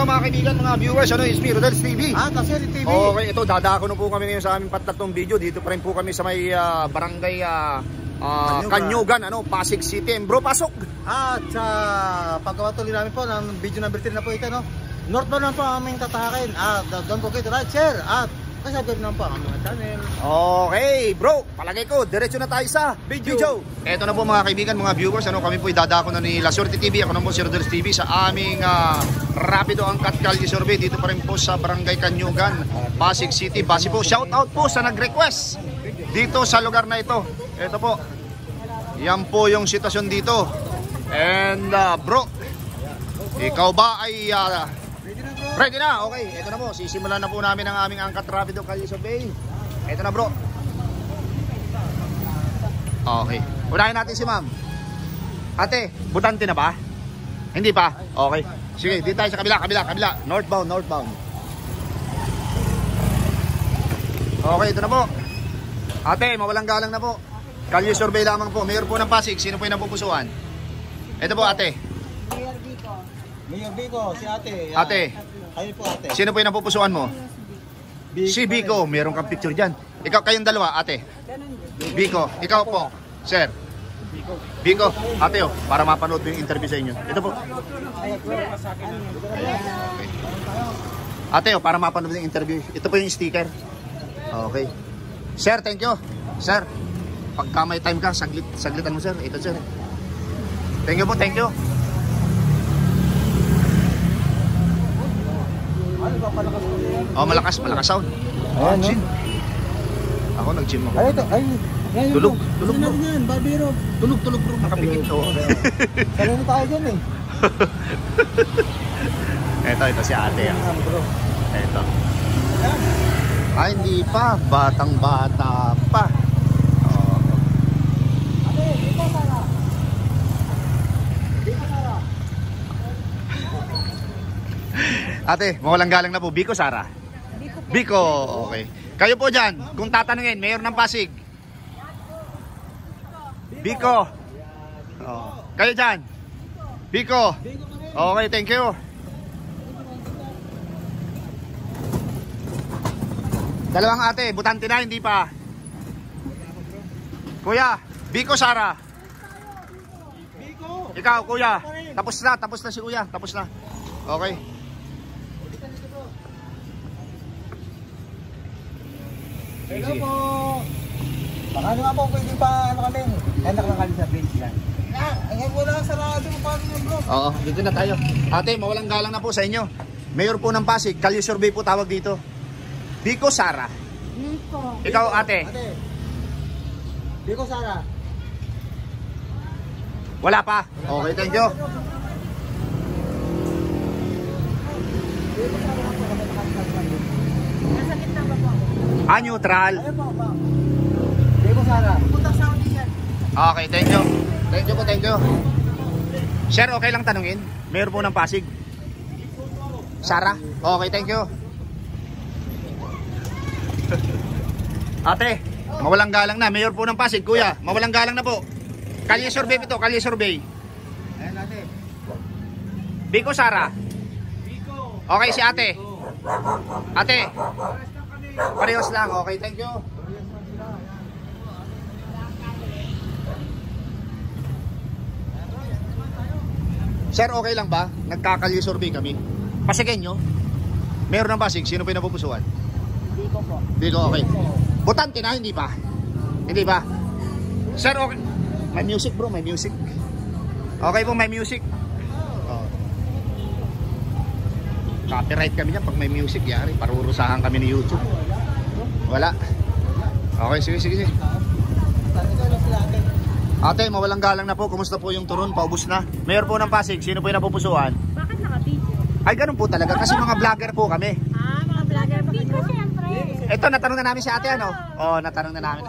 mga kaibigan, mga viewers, ano, is Rodels TV. Kasi TV. Okay, ito, dadako na po kami ngayon sa aming patatong video. Dito pa rin po kami sa may barangay Kanyugan, ano, Pasig City. Bro, pasok! At sa pagkawatuloy namin po ng video number 3 na po ito, no? Northbound lang po ang aming tatahakin. Don't forget to like, share, at kasabay naman po ang aming channel. Okay, bro, palagay ko, diretso na tayo sa video. Ito na po mga kaibigan, mga viewers, ano, kami po idadako na ni La Suerte TV. Ako na po si Rodels TV sa aming Rapido Angkat Kalye Survey. Dito pa rin po sa barangay Kanyugan, Pasig City. Base po, shout out po sa nag-request dito sa lugar na ito. Ito po, yan po yung sitwasyon dito. And bro, ikaw ba ay ready na? Okay, ito na po, sisimulan na po namin ang aming Angkat Rapido Kalye Survey. Ito na bro. Okay, unahin natin si ma'am. Ate, butante na ba? Hindi pa? Okay, sige, dito tayo sa kabila. Northbound. Okay, ito na po. Ate, mawalang galang na po. Kalye Survey lamang po. Mayor po ng Pasig, sino po yung napupusuan? Ito po ate. Mayor Biko, si ate. Ate. Ayun po ate. Sino po yung napupusuan mo? Si Biko. Meron kang picture dyan. Ikaw, kayong dalawa, ate. Biko. Ikaw po, sir. Biko. Ate, oh, para mapanood yung interview sa inyo. Ito po. Okay. Ate, oh, para mapanood yung interview. Ito po yung sticker. Okay. Sir, thank you. Sir, pagka may time ka, saglitan mo sir. Ito sir. Thank you po, thank you. Oh, malakas sound. Ayan, Gym. Ako nag-gym ako. Ay, ito, ay. Tulog bro. Yan, barbero. Tulog bro, nakapikit ko. Sarili tayo dyan eh. Ito si ate. Ito. Ay, hindi pa. Batang-bata pa. Oh. Ate, mawalang galang na po. Biko, Sara? Biko. Okay. Kayo po dyan, kung tatanungin, Mayor ng Pasig. Biko. Oh. Kayo dyan. Biko. Okay, thank you. Dalawang ate, butante na, hindi pa. Kuya, Biko, Sara. Biko. Ikaw, kuya. Tapos na si kuya. Tapos na. Okay. Hello po. Baka ano nga po, pwede pa ano kami. Kaya lang kami sa bench yan. Ayan mo lang sarado mo paano yun bro. Oo, dito na tayo. Ate, mawalang galang na po sa inyo. Mayor po ng Pasig, Kalye Survey po tawag dito. Biko, Sara. Biko. Ikaw, ate. Biko, Sara. Wala pa. Okay, thank you. Nasa gitna ba po? Neutral. Ayun po. Biko, Sara. Pupunta sa audition. Okay, thank you. Thank you. Sir, okay lang tanungin? Mayor po ng Pasig. Sara? Okay, thank you. Ate, mawalang galang na. Mayor po ng Pasig, kuya. Mawalang galang na po. Kalye Survey ito, Kalye Survey. Ayan ate. Biko, Sara. Okay, si ate. Ate. Parehas lang. Okay, thank you. Sir, okay lang ba? Nagkakalye survey kami. Pasigin nyo. Mayor ng Pasig, sino po yung napupusuan? Biko po. Biko, okay. Butante na, hindi pa? Hindi pa? Sir, okay. May music bro, may music. Okay po, may music. Oh. Copyright kami niyan pag may music, yari. Parurusahan kami ni YouTube. Wala. Okay, sige. Ate, mawalang galang na po. Kumusta po yung turon? Paubos na. Mayor po ng Pasig, sino po yung napupusuan? Bakit naka-video? Ay, ganun po talaga. Kasi mga vlogger po kami. Mga vlogger pa kayo? Siyempre. Ito, natanong na namin si ate, ano? Oo, natanong na namin.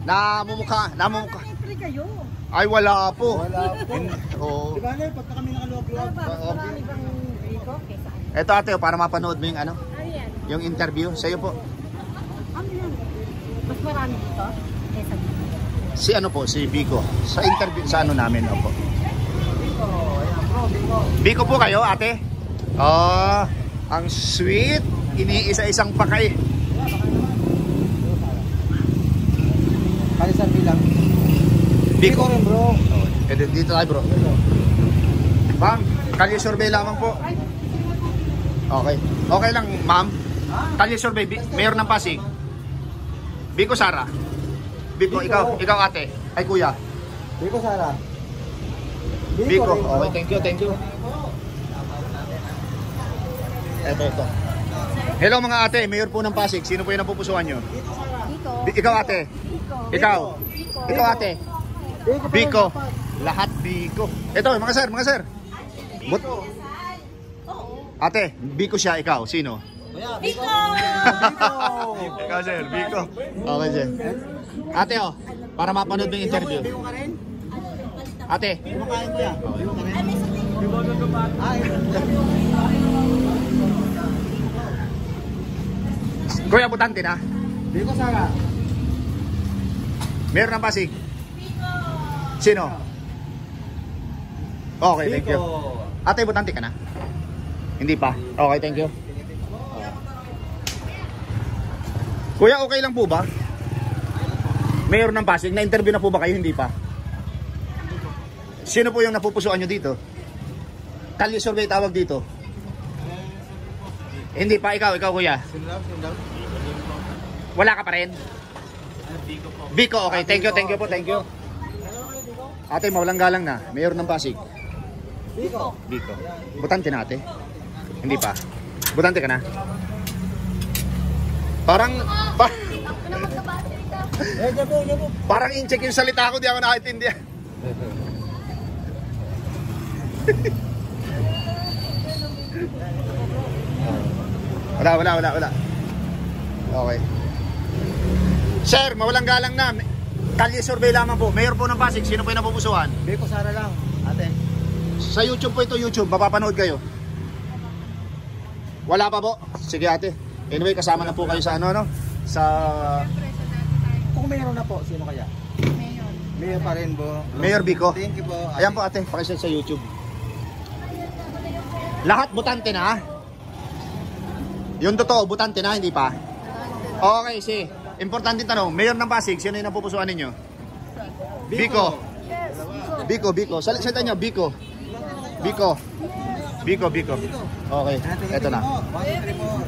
Namumukha. Siyempre kayo. Ay, wala po. Wala po. Oo. Diba na, pagka kami nakaluwag-luwag. Marami bang Biko? Kesa ano? Ito ate, para mapanood mo yung ano? Ayan. Yung interview. Sa'yo po. Ano yan? Mas marami dito? Kesa dito. Si ano po, si Biko. Sa interview, sa ano namin, opo. Biko, ayan bro, Biko. Biko po kayo, ate? Oh, ang sweet. Iniisa-isang pakay. Kalisan bilang. Biko. Rin bro. Dito tayo bro. Ma'am, kalye survey lamang po. Okay. Okay lang ma'am. Kalye survey, mayor ng Pasig. Biko Sara. Biko, ikaw ate. Ay kuya. Biko Sara. Biko. rin, bro. Okay, thank you. Ito. Hello mga ate, mayor po ng Pasig. Sino po yung napupusuan nyo? Biko. Ikaw ate. Ikaw. Ikaw ate. Biko. Lahat Biko. Ito mga sir. Ate, Biko siya, ikaw. Sino? Biko! Ikaw sir, Biko. Okay sir. Ate para mapanood mo yung interview. Biko ka rin? Ate. Kumakain ko yan. Biko ka rin? Kuya, butante na. Biko Sara. Mayor ng Pasig. Sino? Okay, thank you. Ate, butante ka na? Hindi pa. Okay, thank you. Kuya, okay lang po ba? Mayor ng Pasig, na-interview na po ba kayo? Hindi pa. Sino po yung napupusuan nyo dito? Kalye survey tawag dito. Hindi pa, ikaw kuya. Wala ka pa rin? Biko, okay. Thank you po. Ate, mawalang galang na. Mayor ng Pasig. Biko. Biko. Butante na ate? Hindi pa. Butante ka na? Parang in-check yung salita ko, di ako nakaintindihan. Wala. Okay. Sir, mawalang galang na. Kalye survey lamang po. Mayor po ng Pasig. Sino po yung napupusuan? Biko Sara lang. Ate. Sa YouTube po ito, YouTube. Mapapanood kayo. Wala pa po. Sige ate. Anyway, kasama na po kayo sa sa... Kung mayroon na po, sino kaya? Mayor pa rin po. Mayor Biko. Thank you po. Ayan po ate, pakisearch sa YouTube. Lahat butante na. Yung totoo, butante na, hindi pa. Okay, si. Importante tanong, Mayor ng Pasig, sino yung napupusuan ninyo? Biko. Biko. Salita nyo, Biko. Okay, eto na.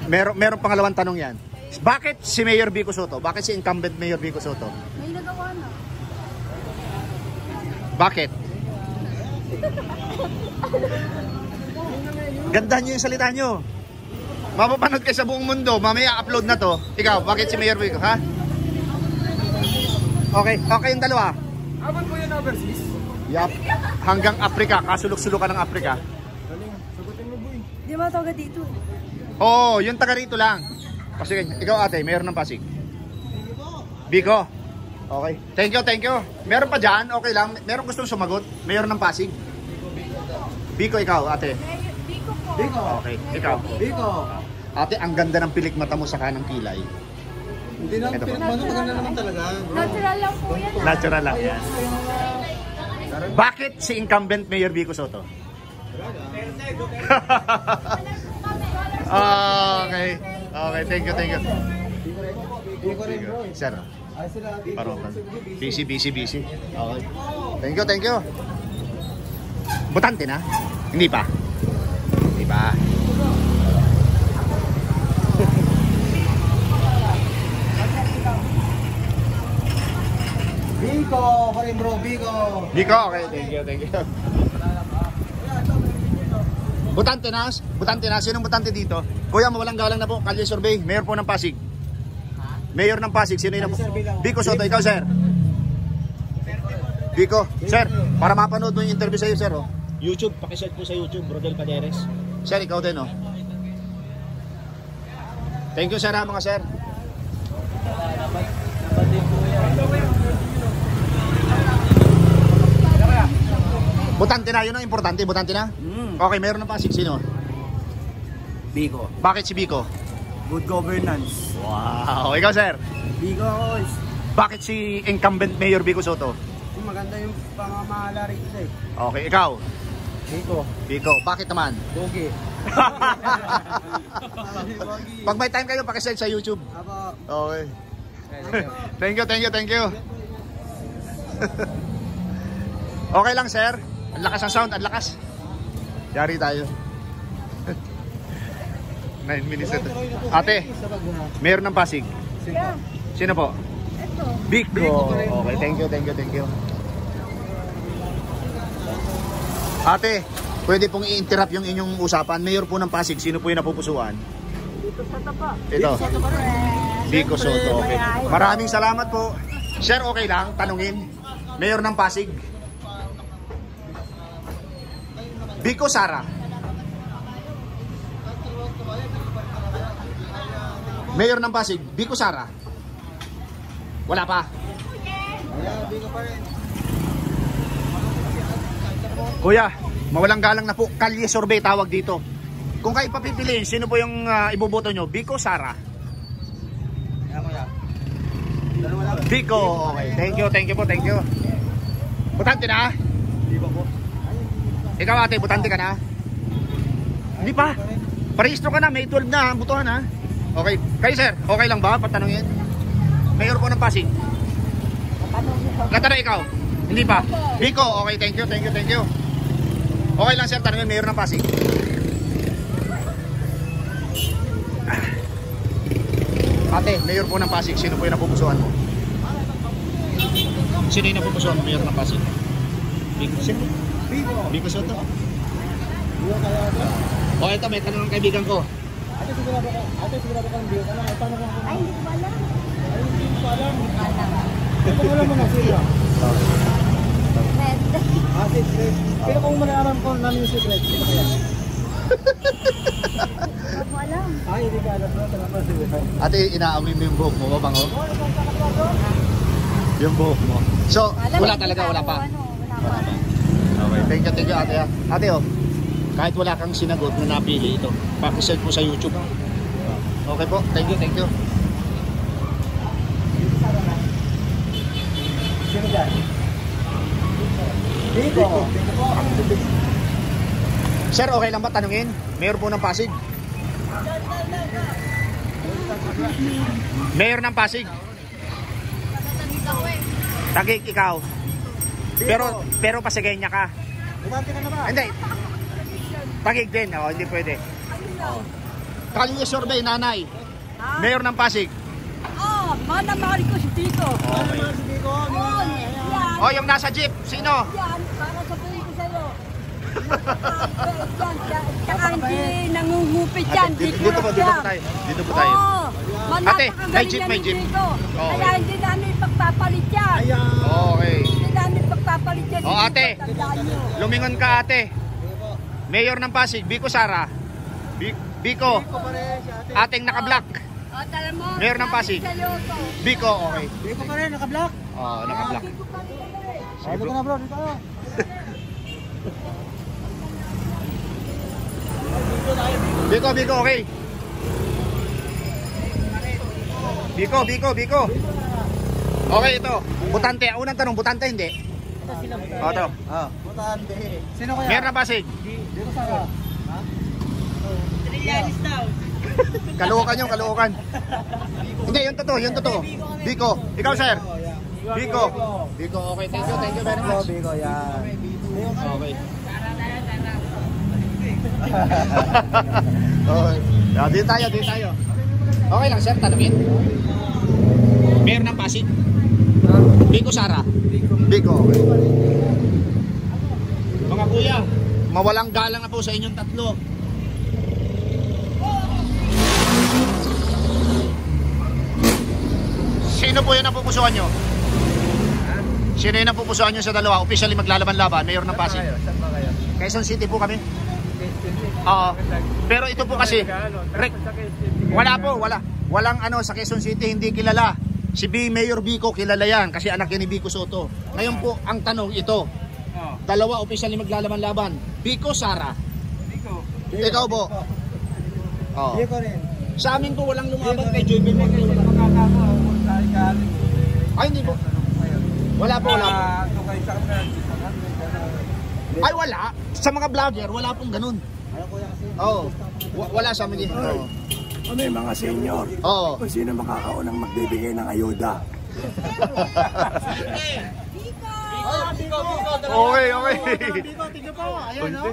Meron pangalawang tanong yan. Bakit si Mayor Biko Soto? Bakit si incumbent Mayor Biko Soto? May nagawa na. Bakit? Gandahan nyo yung salita nyo. Mapapanood kayo sa buong mundo. Mamaya upload na to. Ikaw, bakit si Mayor Biko, ha? Okay yung dalawa. Aban po yun overseas? Yup. Hanggang Afrika, kasulok-sulukan ng Afrika. Sagutin mo boy. Di ba taga dito? Oo, yung taga rito lang. Kasi ikaw ate, Mayor ng Pasig. Biko. Okay. Thank you. Meron pa dyan, okay lang. Meron gustong sumagot, Mayor ng Pasig. Biko, ikaw ate. Biko po. Biko. Okay, ikaw. Biko. Ate, ang ganda ng pilik mata mo sa kanang kilay. Hindi na, Ito po. maganda naman talaga. Bro. Natural lang po yan. Natural lang yan. Bakit si incumbent Mayor Biko Soto? Okay, thank you. Biko rin bro. Sir, Ay sila. parokan. Busy. Okay. Thank you. Butante na? Hindi pa. Biko pa rin bro. Biko. Biko, okay. Thank you. Butante na. Sinong butante dito? Kuya, mawalang galang na po. Kalye survey. Mayor po ng Pasig. Mayor ng Pasig. Sino yung Biko Soto. Ikaw, sir. Biko. Sir, para mapanood mo yung interview sa'yo, sir. YouTube. Pakisearch po sa YouTube. Rodel Paderes. Sir, ikaw din, Thank you, sir, mga sir. Butante na. Yun ang importante. Butante na? Okay, meron ng Pasig. Sino? Biko. Bakit si Biko? Good governance. Wow. Ikaw, sir? Biko is Bakit si incumbent Mayor Biko Soto? maganda yung pamamahala rito eh. Okay, ikaw? Biko. Biko. Bakit naman? Pogi. Pag may time kayo, pakisend sa YouTube. Apo. Okay. Thank you, thank you, thank you. Okay lang, sir. Ang lakas ng sound, ang lakas. Yari tayo. 9 minutes ito. Ate, mayor ng Pasig. Yeah. Sino po? Ito. Biko. Okay, thank you, thank you, thank you. Ate, pwede pong i-interrupt yung inyong usapan. Mayor po ng Pasig, sino po yung napupusuan? Dito sa tapa. Ito. Biko Soto. Okay. Maraming salamat po. Sir, okay lang, tanungin. Mayor ng Pasig. Biko Sara. Mayor ng Pasig, Biko Sara. Wala pa. Kuya, mawalang galang na po. Kalye survey tawag dito. Kung kayo papipiliin, sino po yung iboboto nyo? Biko Sara? Biko, okay. Thank you po, thank you. Butante na? Hindi pa po. Ikaw ate, butante ka na? Hindi pa. Parehistro ka na, May 12 na, butuhan ha. Okay. Kayo sir, okay lang ba patanungin? Mayor po ng Pasig. Katanong ikaw? Hindi pa. Biko, okay, thank you, thank you, thank you. Okay lang sir, tanungin Mayor ng Pasig. Ate, Mayor po ng Pasig, sino po yung napupusuan mo? Sino yung napupusuan mo, Mayor ng Pasig? Biko, sino? Biko Soto. O ito, may tanong ng kaibigan ko. Ate, sigurado kang biyo ka na. Paano kung Ay, hindi ko alam. hindi ko alam? Alam. Kung alam mo na sila. Red. Secret. Pero kung malaman ko namin yung secret, sino kaya? Hindi ko alam. Ay, hindi ka alam. Talaga secret. Ate, inaamoy mo yung buhok mo, bango? Yung buhok mo. So, wala talaga, wala pa. Wala pa. Okay, thank you ate. Ate oh, kahit wala kang sinagot na napili ito, pakisend mo sa YouTube. Okay po, thank you. Sino dyan? Biko. Sir, okay lang ba tanungin? Mayor po ng Pasig. Mayor ng Pasig. Tagig ikaw. Pero Pasigenya ka. Bumante ka na ba? Hindi. Tagig din, oh, hindi pwede. Kalye survey nanay. Mayor ng Pasig. Oh, mahal ko si Tito. Okay. Si Biko. Oh, yan. Oh, yung nasa jeep, sino? Yan, para sabihin ko sa'yo. Tsaka hindi nangungupit yan. Dito po tayo. Dito po tayo. Oo. Ate, may jeep, may jeep. Okay. Kaya hindi namin pagpapalit yan. Ayan. Okay. Hindi namin pagpapalit yan. Oh, ate. Tandaan nyo. Lumingon ka ate. Mayor ng Pasig, Biko Sara. Biko. Biko pa rin si ate. Ating naka-block. O, tala mo. Mayor ng Pasig. sa'yo to. Biko, okay. Biko pa rin, naka-block. Oh, naka-block. Sige bro. Na bro, dito ka. Biko, okay. Biko. Okay, ito. Butante. Unang tanong, butante hindi? O, ito. Butante. Sino kaya? Mayor ng Pasig. Biko Sara. Ha? Trillanes daw. Kaluokan. Hindi, yun totoo. Biko. Ikaw, sir. Biko, okay. Thank you very much. Biko, yan. Okay. Okay. Dito tayo. Okay lang, sir, tanungin. Mayor ng Pasig. Biko Sara. Biko, okay. Mga kuya, mawalang galang na po sa inyong tatlo. Sino po yung napupusuan nyo? Sino yung napupusuan nyo sa dalawa? Officially maglalaban-laban, Mayor ng Pasig. Saan ba kayo? Quezon City po kami. Oo. Pero ito po kasi, walang ano sa Quezon City hindi kilala. Si Mayor Biko kilala yan kasi anak yan ni Biko Soto. Ngayon po, ang tanong ito. Dalawa officially maglalaban-laban. Biko Sara. Biko. Ikaw po. Oo. Biko rin. Sa amin po walang lumaban kay Joy Bel. Ay, hindi po. Wala po. Ay, wala. Sa mga vlogger, wala pong ganun. Oo. Wala sa amin. Oo. Kami mga senior. Oo. Kung sino makakaunang magbibigay ng ayuda. Okay, okay. Biko, tingnan po. Ayan, no?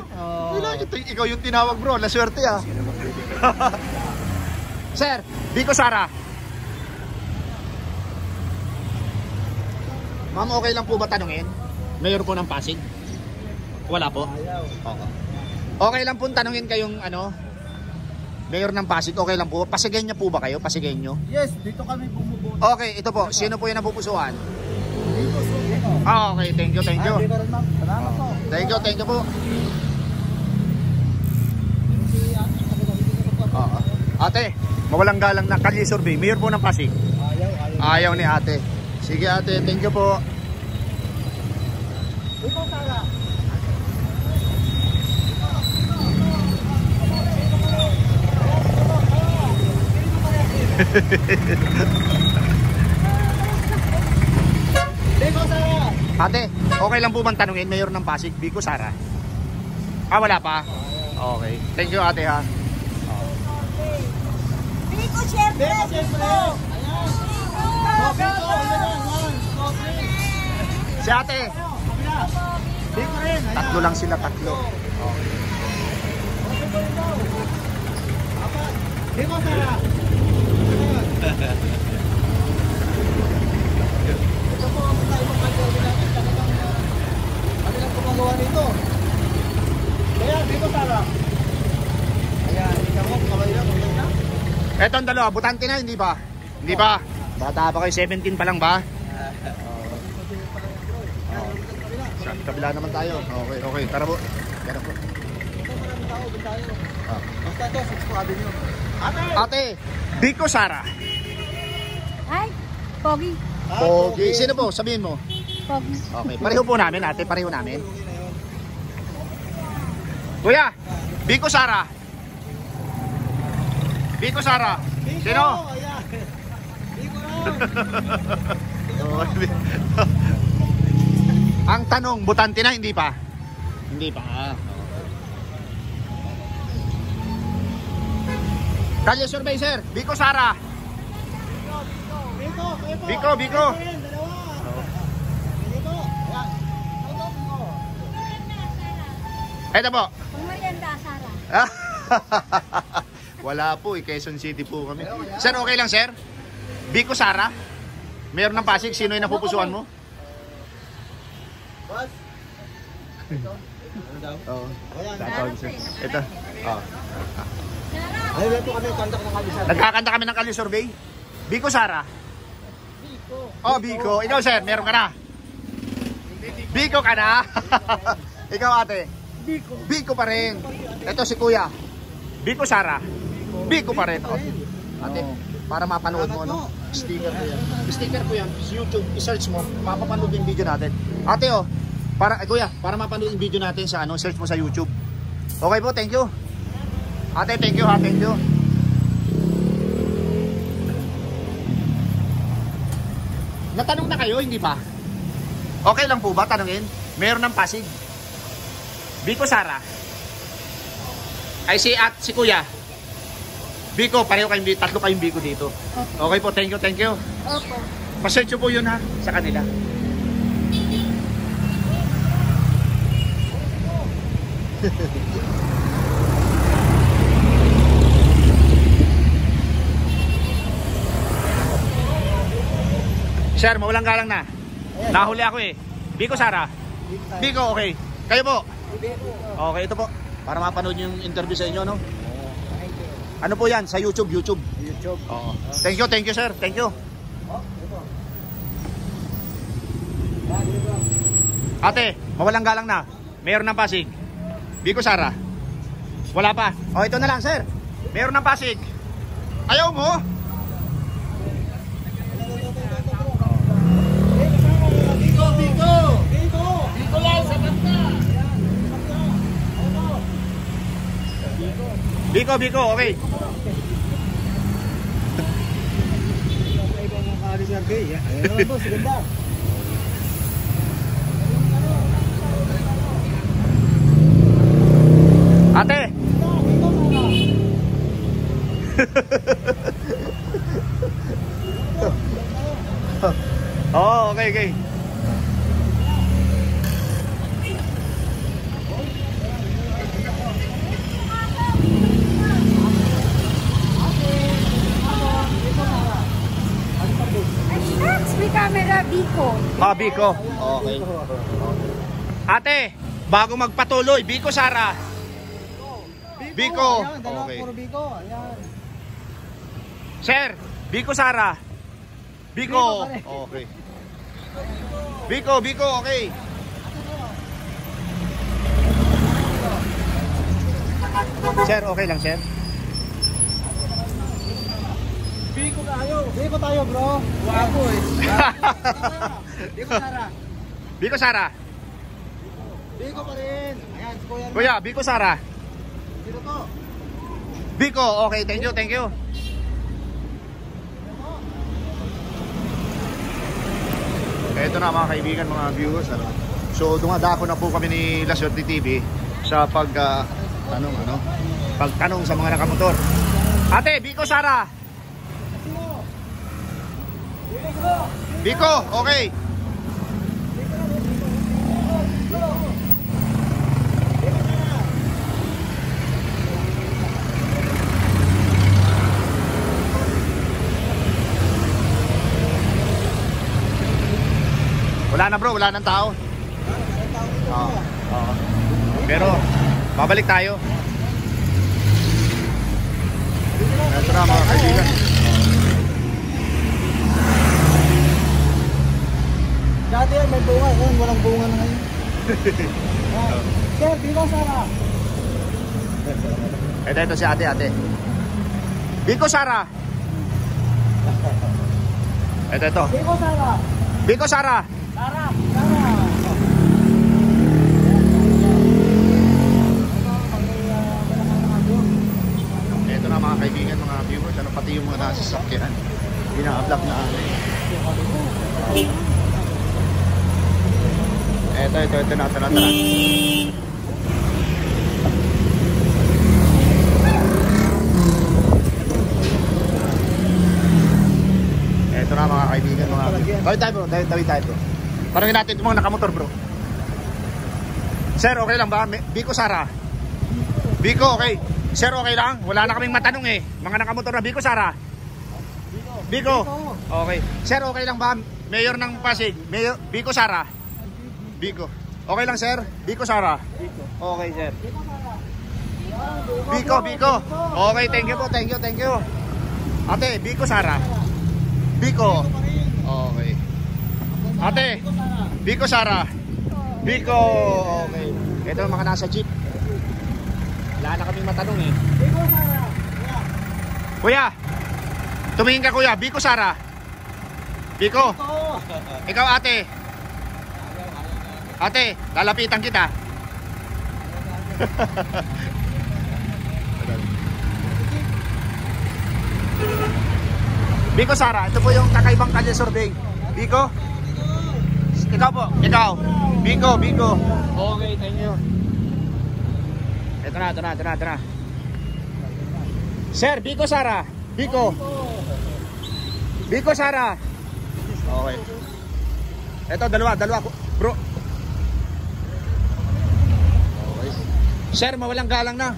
Ikaw yung tinawag, bro. Laswerte, ah. Sir, Biko Sara. Ma'am, okay lang po ba tanungin? Mayor po ng Pasig? Wala po? Okay. Okay lang po tanungin kayong ano? Mayor ng Pasig, okay lang po? Pasigenya po ba kayo? Pasigenya? Yes, dito kami bumubuo. Okay, ito po. Sino po yung napupusuan? Biko, Biko. Ah, okay. Thank you, thank you. Biko rin, ma'am. Salamat po. Thank you po. Ate, mawalang galang na Kalye Survey. Mayor po ng Pasig. Ayaw ni ate. Sige ate, thank you po. Biko, Sara. Biko, Sara. Ate, okay lang po bang tanungin Mayor ng Pasig, Biko Sara? Ah, wala pa? Okay. Thank you ate ha. Biko, syempre! Biko, syempre. Ayan. Oh, Biko, ayan. Si ate, Biko rin. Ayan. tatlo lang sila, tatlo. Biko, Sara. Ito po ang tayo magkagawa natin. Kami lang gumagawa nito. Kaya, Biko, Sara. Ayan, ikaw mo, kamay lang. Eto ang dalawa, butante na, hindi ba? Hindi ba? Bata pa kayo, 17 pa lang ba? Sa kabila naman tayo. Okay, okay. Tara po. Tara po. Ito maraming tao, doon tayo. Ah. Basta ito, 6 Avenue. Ate! Ate, Biko Sara. Ay, Pogi. Pogi. Sino po? Sabihin mo. Pogi. Okay, pareho po namin ate, pareho namin. Kuya, Biko Sara. Biko Sara. Sino? Ayan. Biko rin. Ang tanong, butante na, hindi pa? Hindi pa. Kalye Survey, sir. Biko Sara. Biko, Biko, Biko. Ayan, dalawa. Biko. Ayan. Ito, Biko. Ito po. Pang merienda, Sara. Wala po, Quezon City po kami. Sir, okay lang, sir? Biko Sara. Mayor ng Pasig, sino yung napupusuan mo? Boss. Ano daw? Oo. Ayan. Ito. Oh. Ayun po kami kontak ng Kalye Survey. Nagkakanta kami ng Kalye Survey. Biko Sara. Biko. Oh, Biko. Ikaw, sir, meron ka na? Biko ka na? Ikaw, ate? Biko. Biko pa rin. Ito si kuya. Biko Sara. Biko pa rin. Oh. Ate, para mapanood mo, ano? Sticker po yan. Sticker po yan. Sa YouTube, i-search mo. Mapapanood yung video natin. Ate, oh. Para, kuya, para mapanood yung video natin sa ano, search mo sa YouTube. Okay po, thank you. Ate, thank you ha, thank you. Natanong na kayo, hindi pa? Okay lang po ba tanungin? Mayor ng Pasig. Biko Sara. Ay si kuya. Biko, pareho kayong tatlo kayong Biko dito. Okay po, thank you, thank you. Opo. Pa-search po yun ha, sa kanila. Sir, mawalang galang na. Nahuli ako eh. Biko Sara. Biko, okay. Kayo po. Okay, ito po. Para mapanood yung interview sa inyo, no? Ano po yan? Sa YouTube, YouTube. Oo. Thank you, sir. Thank you. Ate, mawalang galang na. Mayor ng Pasig. Biko Sara. Wala pa. O, ito na lang, sir. Mayor ng Pasig. Ayaw mo? Biko, Biko. Biko. Biko lang sa kanta. Biko, okay. Ibang mga Kalye Survey. Ayan naman boss, ganda. Ate, Biko, Oh, okay, okay. May camera, Biko. Ah, Biko. Okay. Ate, bago magpatuloy, Biko Sara. Biko. Ayan, dalawa Okay. puro Biko. Ayan. Sir, Biko Sara. Biko. Okay. Biko, Biko, okay. Sir, okay lang, sir. Biko tayo. Biko tayo, bro. Wapo eh. Biko Sara. Biko Sara. Biko pa rin. Ayan, si Kuya. Kuya, Biko Sara. Sino to? Biko, okay, thank you, thank you. Ito na mga kaibigan, mga viewers, ano. So dumadako na po kami ni La Suerte TV sa pagtanong sa mga nakamotor. Ate, Biko Sara. Biko, okay. Wala na bro, wala nang tao. Oo. Oo. Pero babalik tayo. Ito na mga kaibigan. Dati yan, may bunga. Ngayon, walang bunga na ngayon. Sir, Biko Sara. Ito si ate. Biko Sara. Ito. Biko Sara. Biko Sara. Sara. Sara. Ito na mga kaibigan, mga viewers, ano pati yung mga nasa sasakyan. Ina-upload na ano. Ito na. Ito na mga kaibigan, mga tawid tayo bro. Parang natin itong mga nakamotor bro. Sir, okay lang ba? Biko Sara. Biko, okay. Sir, okay lang? Wala na kaming matanong eh. Mga nakamotor na Biko Sara. Biko. Okay. Sir, okay lang ba? Mayor ng Pasig. Mayor, Biko Sara. Biko. Okay lang sir? Biko Sara. Okay sir. Biko. Okay, thank you po. Thank you. Ate, Biko Sara. Biko. Okay. Ate, Biko Sara. Biko. Okay. Ito ang mga nasa jeep. Wala na kaming matanong eh. Biko Sara. Kuya. Tumingin ka kuya. Biko Sara. Biko. Ikaw ate. Ate, lalapitan kita. Biko Sara, ito po yung kakaibang kalye survey. Biko? Ikaw po, ikaw. Biko. Okay, thank you. Ito na. Sir, Biko Sara. Biko Sara. Okay. Ito, dalawa, bro. Okay. Sir, mawalang galang na.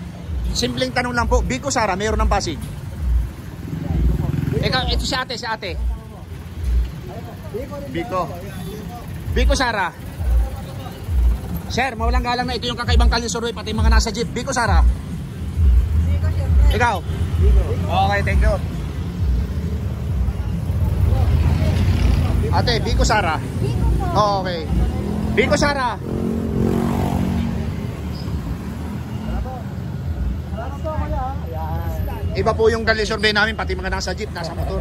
Simpleng tanong lang po. Biko Sara, mayor ng Pasig. Ikaw, ito si ate. Biko Sara. Sir, mawalang galang na. Ito yung kakaibang kalye survey, pati mga nasa jeep. Biko Sara. Ikaw. Okay, thank you. Ate, Biko Sara. Okay. Biko Sara. Iba po yung kalye survey namin, pati mga nasa jeep, nasa motor.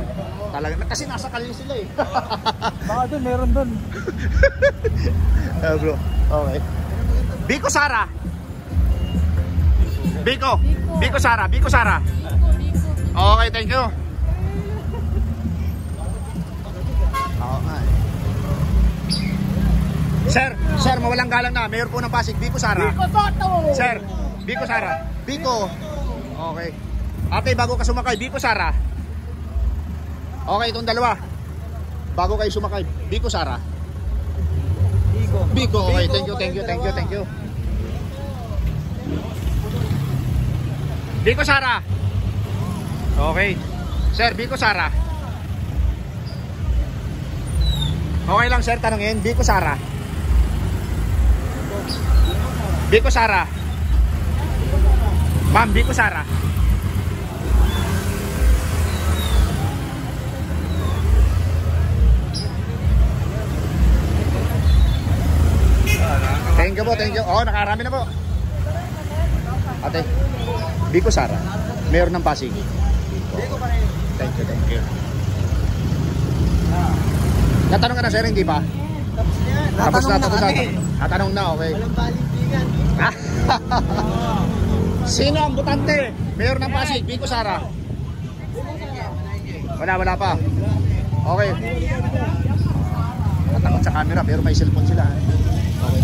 Talaga, kasi nasa kalye sila eh. Baka doon, meron doon. Bro, okay. Biko Sara. Biko Sara. Okay, thank you. Okay. Sir, mawalang galang na. Mayor po ng Pasig, Biko Sara. Biko Soto! Sir, Biko Sara. Biko. Okay. Ate, bago ka sumakay, Biko Sara. Okay, itong dalawa. Bago kayo sumakay, Biko Sara. Biko, okay, thank you. Biko Sara. Okay. Sir, Biko Sara. Okay lang sir, tanongin, Biko Sara. Biko Sara. Ma'am, Biko Sara. Thank you. Oh, nakarami na po. Ate, Biko Sara. Mayor ng Pasig. Biko pa rin. Thank you. Natanong ka na sir, hindi pa? Tapos na yan. Tapos na. Natanong na, okay. Walang balintingan. Sino ang butante? Mayor ng Pasig, Biko Sara. Wala pa. Okay. Natakot sa camera pero may cellphone sila. Okay.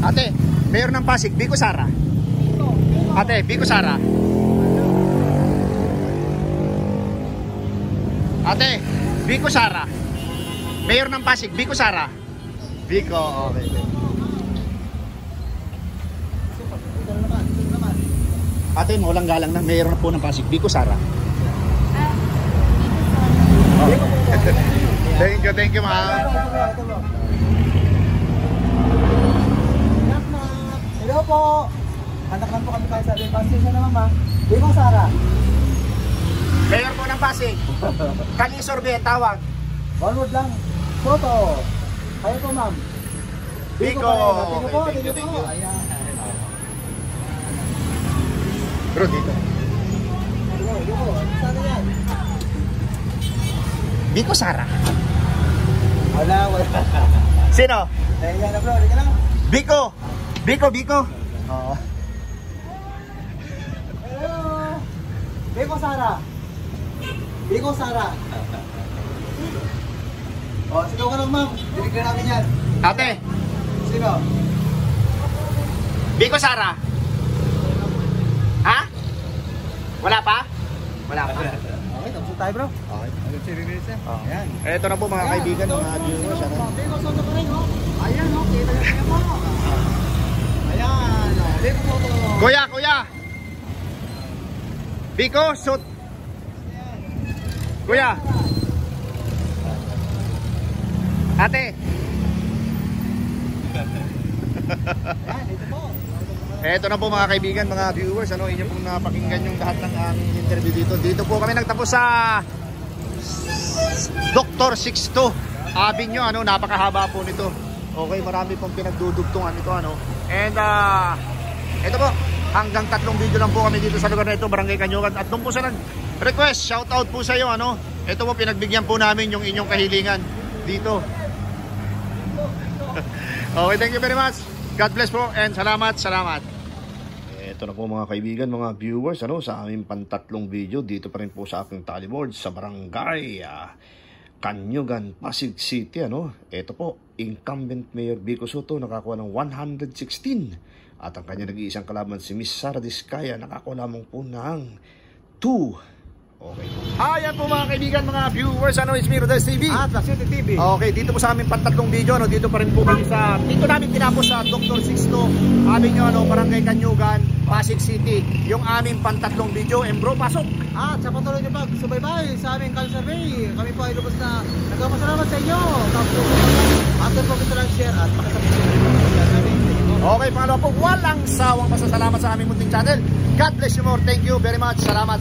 Ate, Mayor ng Pasig, Biko Sara. Ate, Biko Sara. Ate, Biko Sara. Mayor ng Pasig, Biko Sara. Biko, okay. Ate, walang galang na. Mayor na po ng Pasig, Biko Sara. Thank you, ma'am. Hello po. Anak lang po kami kahit sabi. Pasensya na mama. Biko Sara. Mayor po ng Pasig. Kali Sorbe, tawag. One word lang. Soto. Kayo po ma'am. Biko. Thank you po. Ayan. Bro, dito. Biko. Sana yan. Biko Sara. Wala. Sino? Ayan na bro. Dito lang. Biko. Oo. Hello. Biko Sara. Oh, sino ka lang ma'am? Binigyan namin yan. Ate, Sino? Biko Sara. Ha? Wala pa? Okay, tapos tayo bro. Okay. Ayan. Ito na po mga kaibigan, mga viewers. Ano? Biko Soto pa rin, oh. Ayan, oh. Kita niyo po. Ayan, oh. Biko Soto. Kuya. Biko, shoot. Kuya. Ate. Ayan, ito po. Ito na po mga kaibigan, mga viewers, ano, inyo pong napakinggan yung lahat ng aming interview dito. Dito po kami nagtapos sa Dr. Sixto Avenue, ano, napakahaba po nito. Okay, marami pong pinagdudugtungan ito, ano. And ito po, hanggang 3 video lang po kami dito sa lugar na ito, Barangay Kanyugan. At doon po sa nag-request, shout out po sa iyo, ano. Ito po, pinagbigyan po namin yung inyong kahilingan dito. Okay, thank you very much. God bless po and salamat. Ito na po mga kaibigan, mga viewers, ano, sa aming pantatlong video dito pa rin po sa aking tallyboard sa Barangay Kanyugan, Pasig City, ano. Ito po, incumbent Mayor Biko Soto nakakuha ng 116 at ang kanya nag-iisang kalaban si Miss Sara Diskaya nakakuha lamang po ng 2. Okay. Ayan po mga kaibigan, mga viewers, ano, it's me, Rodel TV. At Laswerte TV. Okay, dito po sa aming pantatlong video, ano, dito pa rin po kami sa, dito namin tinapos sa Dr. Sixto Avenue, ano, Barangay Kanyugan, Pasig City, yung aming pantatlong video. And bro, pasok! At sa patuloy niyo pag-subaybay sa aming Cal Survey, kami po ay lubos na nagpapasalamat sa inyo. Tapos after po kita lang share at pakasabit namin. Okay, pangalawa po, walang sawang pasasalamat sa aming munting channel. God bless you more. Thank you very much. Salamat.